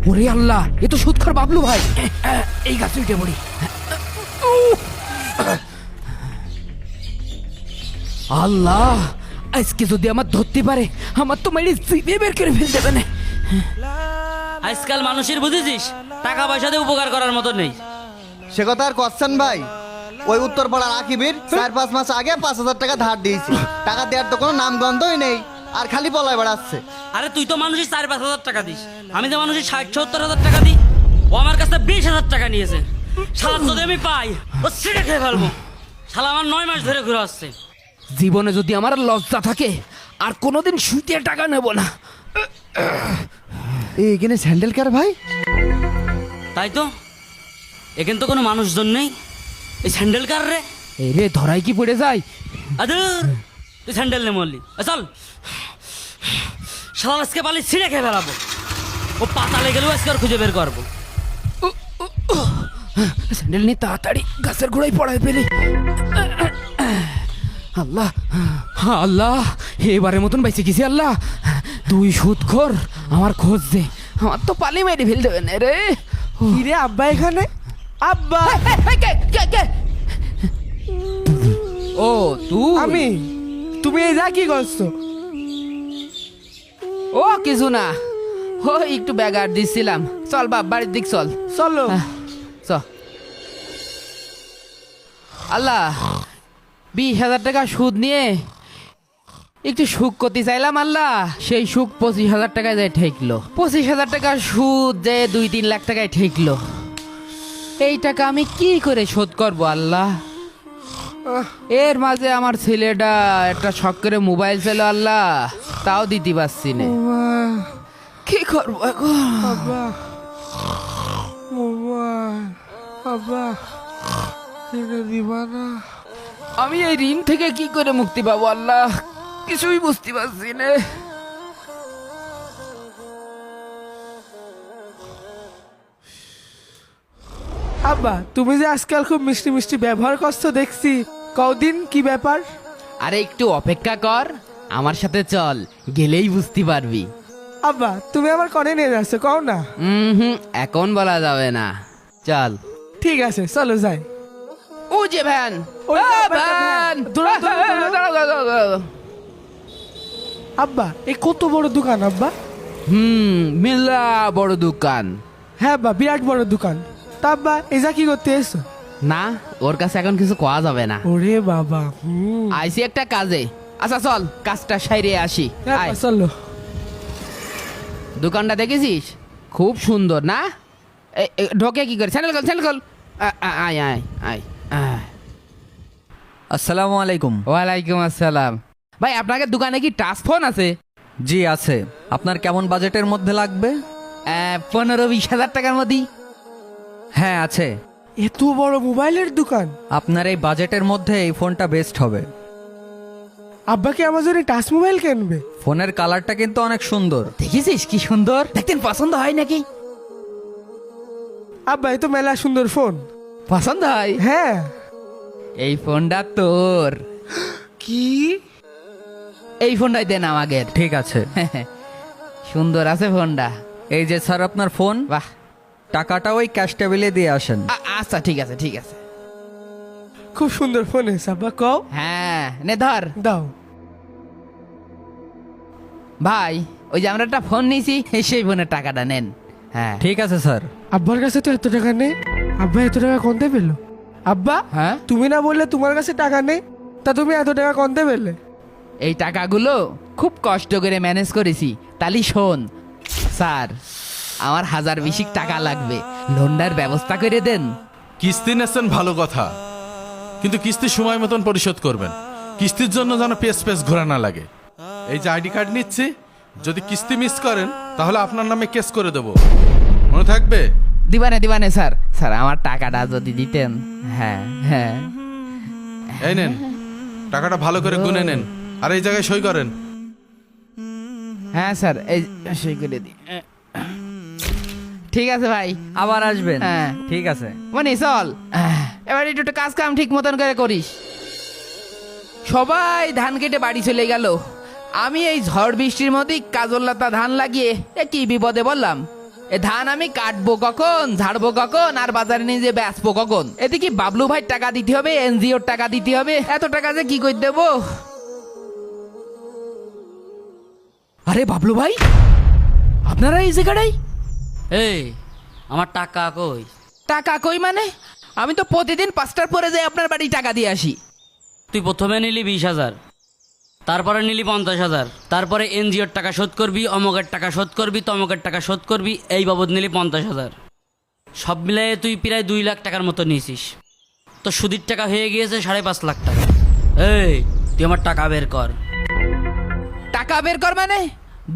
ওরে আল্লাহ, এ তো সুৎখর বাবলু ভাই। এই গাছে উঠে পড়ি। আল্লাহ, আজকে যদি আমার ধরতে পারে, আমার তো মেরে জিভে বের করে ফেল দেবে না। আজকাল মানুষের বুঝেছিস টাকা পয়সা দিয়ে উপকার করার মতো নেই। সে কথা আর করছেন ভাই, ওই উত্তরপাড়ার আকিবের 4-5 মাস আগে 5,000 টাকা ধার দিয়েছি, টাকা দেওয়ার তো কোনো নাম গন্ধই নেই, আর খালি পলায় বেড়াচ্ছে। আরে তুই তো মানুষের 4-5 হাজার টাকা দিস, আমি তো মানুষের 60-70 হাজার টাকা দিই। ও আমার কাছে 20,000 টাকা নিয়েছে। শালা যদি আমি পাই ও ছিঁড়ে খেয়ে ফেলবো। শালা আমার 9 মাস ধরে ঘুরে আসছে। জীবনে যদি আমার লজ্জা থাকে, আর কোনোদিন সুইতে টাকা নেব না। এখানে স্যান্ডেল কার ভাই? তাই তো, এখানে তো কোনো মানুষজন নেই, এই স্যান্ডেল কার রে? এই রে, ধরাই কি পড়ে যায়? আদর তুই স্যান্ডেল নে মরলি। চল শালা আজকে পালি ছিঁড়ে খেয়ে ফেলাবো। ও পাতালে গেলেও আজকে আর খুঁজে বের করবো। স্যান্ডেল নিয়ে তাড়াতাড়ি গাছের গোড়ায় পড়ায় পেলি। আল্লাহ আল্লাহ, এবারের মতন বেঁচে গেছি। আল্লাহ, তুই সুদখোর, আমার খোঁজ দে, আমার তো পালি মেরে ফেল দেবে না রে। কিরে আব্বা এখানে? আব্বা ও তুই? আমি? তুমি এই যা কি করছো? ও কিছু না, ও একটু ব্যাগার দিচ্ছিলাম। চল বাপ, বাড়ির দিক চল। চলো। চল। আল্লাহ, 20,000 টাকা সুদ নিয়ে একটু সুখ করতে চাইলাম। আল্লাহ, সেই সুখ 25,000 টাকায় যায় ঠেকলো। 25,000 টাকা সুদ যে 2-3 লাখ টাকায় ঠেকলো। এই টাকা আমি কি করে শোধ করবো আল্লাহ? এর মাঝে আমার ছেলেটা একটা শখ করে মোবাইল ছিল আল্লাহ, তাও দিতে পারছি না। কি করবো এখন? আব্বা মোবাইল, আব্বা কিনে দিবা না? আমি এই ঋণ থেকে কি করে মুক্তি পাবো আল্লাহ, কিছুই বুঝতে পারছি না। আব্বা তুমি যে আজকাল খুব মিষ্টি মিষ্টি ব্যবহার করছো দেখছি, কদিন কি ব্যাপার? আরে একটু অপেক্ষা কর, আমার সাথে চল, গেলেই বুঝতে পারবি। আব্বা তুমি আমার কনে নিয়ে যাচ্ছ কও না? এখন বলা যাবে না, চল। ঠিক আছে চলো যাই। ও যে ভ্যান, ওই ও যে একটা ভ্যান। ভ্যান। দৌড়াও, দৌড়াও, দৌড়াও। দাঁড়াও, দাঁড়াও, দাঁড়াও। আব্বা এই কত বড় দোকান আব্বা? মেলা বড় দোকান। হ্যাঁ আব্বা, বিরাট বড় দোকান। তা আব্বা এই যা কি করতে এসছো? না, ওর কাছে এখন কিছু কোয়া যাবে না। ওরে বাবা, আইসি একটা কাজে। আচ্ছা চল, কাজটা সাইরে আসি। হ্যাঁ আয়। আব্বা, চলো। দোকানটা দেখেছিস? খুব সুন্দর না? ঢোকে কি করে? স্যান্ডেল খোল, স্যান্ডেল খোল। আয় আয় আয় আয়। আসসালামু আলাইকুম। ওয়ালাইকুম আসসালাম। ভাই, আপনাকে দোকানে কি টাচ ফোন আছে? জি আছে। আপনার কেমন বাজেটের মধ্যে লাগবে? 15-20 হাজার টাকার মধ্যে। হ্যাঁ আছে। এত বড় মোবাইলের দোকান? আপনার এই বাজেটের মধ্যে এই ফোনটা বেস্ট হবে। আব্বা কি আমার জন্য টাচ মোবাইল কিনবে? ফোনের কালারটা কিন্তু অনেক সুন্দর। দেখেছিস কি সুন্দর? দেখতেন পছন্দ হয় নাকি? আব্বা এই তো মেলা সুন্দর ফোন। পছন্দ হয়? হ্যাঁ। এই ফোনটা তোর। কি? এই ফোনটাই দেন আমাকে। ঠিক আছে। সুন্দর আছে ফোনটা। এই যে স্যার আপনার ফোন, বাহ। টাকাটা ওই ক্যাশ টেবিলে দিয়ে আসেন। আচ্ছা ঠিক আছে, ঠিক আছে। খুব সুন্দর ফোন এসে আব্বা, কও। হ্যাঁ, নে ধর। দাও। ভাই, ওই যে আমরা একটা ফোন নিয়েছি, সেই ফোনের টাকাটা নেন। হ্যাঁ ঠিক আছে স্যার। আব্বার কাছে তো এত টাকা নেই। আব্বা এত টাকা কোনতে পেলো? আব্বা হ্যাঁ, তুমি না বললে তোমার কাছে টাকা নেই, তা তুমি এত টাকা কোনতে পেলে? এই টাকাগুলো খুব কষ্ট করে ম্যানেজ করেছি। তালি শোন স্যার, আমার 1,020 টাকা লাগবে, লোনটার ব্যবস্থা করে দেন। কিস্তি নেছেন ভালো কথা, কিন্তু কিস্তি সময় মতন পরিশোধ করবেন। কিস্তির জন্য যেন পেস ঘোরা না লাগে। এই যে আইডি কার্ড নিচ্ছি, যদি কিস্তি মিস করেন তাহলে আপনার নামে কেস করে দেব, মনে থাকবে? দিবানে স্যার, স্যার আমার টাকাটা যদি দিতেন। হ্যাঁ হ্যাঁ, এই নেন টাকাটা, ভালো করে গুনে নেন, আর এই জায়গায় সই করেন। হ্যাঁ স্যার, এই সই করে দিই। ঠিক আছে ভাই, আবার আসবেন। হ্যাঁ। ঠিক আছে। মানে চল, এবার একটু কাজ কাম ঠিক মতন করে করিস। সবাই ধান কেটে বাড়ি চলে গেল, আমি এই ঝড় বৃষ্টির মধ্যে কাজল লতা ধান লাগিয়ে কি বিপদে বললাম। এ ধান আমি কাটবো কখন, ঝাড়বো কখন, আর বাজারে নিয়ে যে বেচবো কখন? এদিকে বাবলু ভাই টাকা দিতে হবে, এনজিওর টাকা দিতে হবে, এত টাকা যে কি করে দেবো? আরে বাবলু ভাই, আপনারা এই জায়গাটাই? এই আমার টাকা কই? টাকা কই মানে? আমি তো প্রতিদিন 5টার পরে যাই আপনার বাড়ি টাকা দিয়ে আসি। তুই প্রথমে নিলি 20,000, তারপরে নিলি 50,000, তারপরে এনজিওর টাকা শোধ করবি, অমকের টাকা শোধ করবি, তমকের টাকা শোধ করবি, এই বাবদ নিলি 50,000। সব মিলিয়ে তুই প্রায় 2 লাখ টাকার মতো নিয়েছিস। তো সুদির টাকা হয়ে গিয়েছে 5.5 লাখ টাকা। এই তুই আমার টাকা বের কর। টাকা বের কর মানে?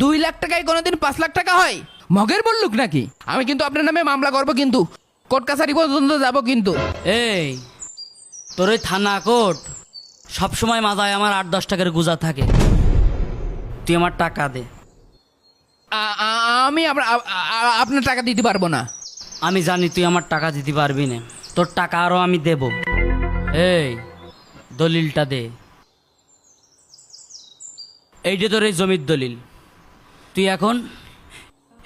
2 লাখ টাকায় কোনোদিন 5 লাখ টাকা হয়? মগের বললুক নাকি? আমি কিন্তু আপনার নামে মামলা করবো, কিন্তু কোর্ট কাছারি পর্যন্ত যাবো কিন্তু। এই তোর ওই থানা কোর্ট সবসময় মাথায় আমার 8-10 টাকার গুজা থাকে। তুই আমার টাকা দে। আমি আপনার টাকা দিতে পারবো না। আমি জানি তুই আমার টাকা দিতে পারবি না, তোর টাকা আরও আমি দেব। এই দলিলটা দে। এইটা তোর এই জমির দলিল। তুই এখন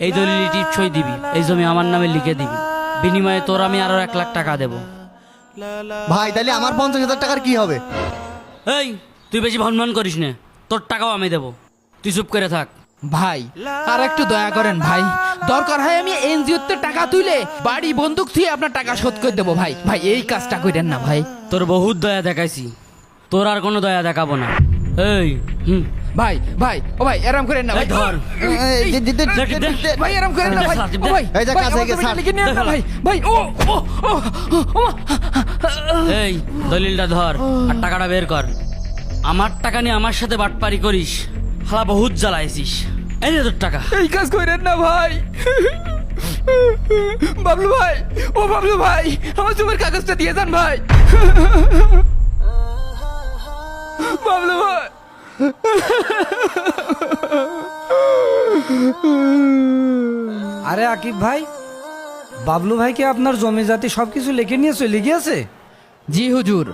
এই দলিলটি সই দিবি, এই জমি আমার নামে লিখে দিবি। বিনিময়ে তোর আমি আরো 1 লাখ টাকা দেব। ভাই তাহলে আমার 50,000 টাকার কি হবে? এই তুই বেশি ভনভন করিস না, তোর টাকাও আমি দেব। তুই চুপ করে থাক। ভাই আর একটু দয়া করেন ভাই, দরকার হয় আমি এনজিওতে টাকা তুলে বাড়ি বন্দুক থুয়ে আপনার টাকা শোধ করে দেবো ভাই। ভাই এই কাজটা করেন না ভাই। তোর বহুত দয়া দেখাইছি, তোর আর কোনো দয়া দেখাবো না। এই ভাই ভাই ও ভাই এরম করেন না ভাই। এই ধর। ভাই এরম করেন না ভাই। ও ভাই এই যে ভাই, কাছে আমার গিয়ে জমিটা ছাড়। লিখে নিয়েন না ভাই। ভাই ও ও ও ও, ও, এই দলিলটা ধর আর টাকাটা বের কর। আমার টাকা নিয়ে আমার সাথে বাটপারি করিস, হালা বহুত জ্বালাইছিস। এই নে তোর টাকা। এই কাজ করেন না ভাই। বাবলু ভাই, ও বাবলু ভাই, আমার জমির কাগজটা দিয়ে যান ভাই। বাবলু ভাই। আরে আকিব ভাই, বাবলু ভাইকে আপনার জমি জাতি সবকিছু লিখে নিয়ে চলে গিয়েছে? জি হুজুর,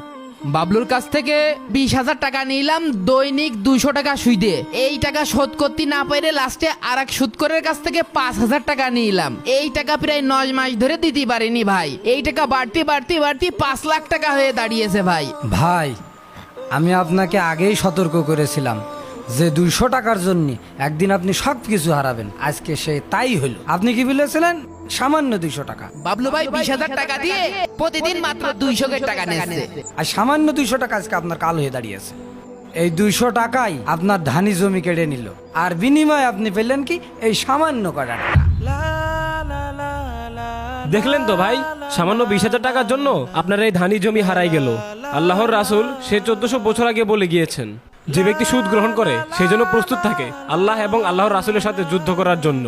বাবলুর কাছ থেকে 20,000 টাকা নিলাম দৈনিক 200 টাকা সুদে। এই টাকা শোধ করতে না পেরে লাস্টে আর এক সুদকরের কাছ থেকে 5,000 টাকা নিলাম। এই টাকা প্রায় 9 মাস ধরে দিতে পারিনি ভাই। এই টাকা বাড়তি বাড়তি বাড়তি 5 লাখ টাকা হয়ে দাঁড়িয়েছে ভাই। ভাই আমি আপনাকে আগেই সতর্ক করেছিলাম যে 200 টাকার জন্য একদিন আপনি সব কিছু হারাবেন। আজকে সে তাই হলো। আপনি কি বলেছিলেন? সামান্য 200 টাকা। বাবলু ভাই 20,000 টাকা দিয়ে প্রতিদিন মাত্র 200 টাকা নিচ্ছে। আর সামান্য 200 টাকা আজকে আপনার কাল হয়ে দাঁড়িয়েছে। এই 200 টাকাই আপনার ধানি জমি কেড়ে নিল, আর বিনিময়ে আপনি পেলেন কি? এই সামান্য কটা টাকা। দেখলেন তো ভাই, সামান্য 20,000 টাকার জন্য আপনার এই ধানি জমি হারাই গেল। আল্লাহর রাসূল সে 1400 বছর আগে বলে গিয়েছেন, যে ব্যক্তি সুদ গ্রহণ করে সেই জন্য প্রস্তুত থাকে আল্লাহ এবং আল্লাহর রাসূলের সাথে যুদ্ধ করার জন্য।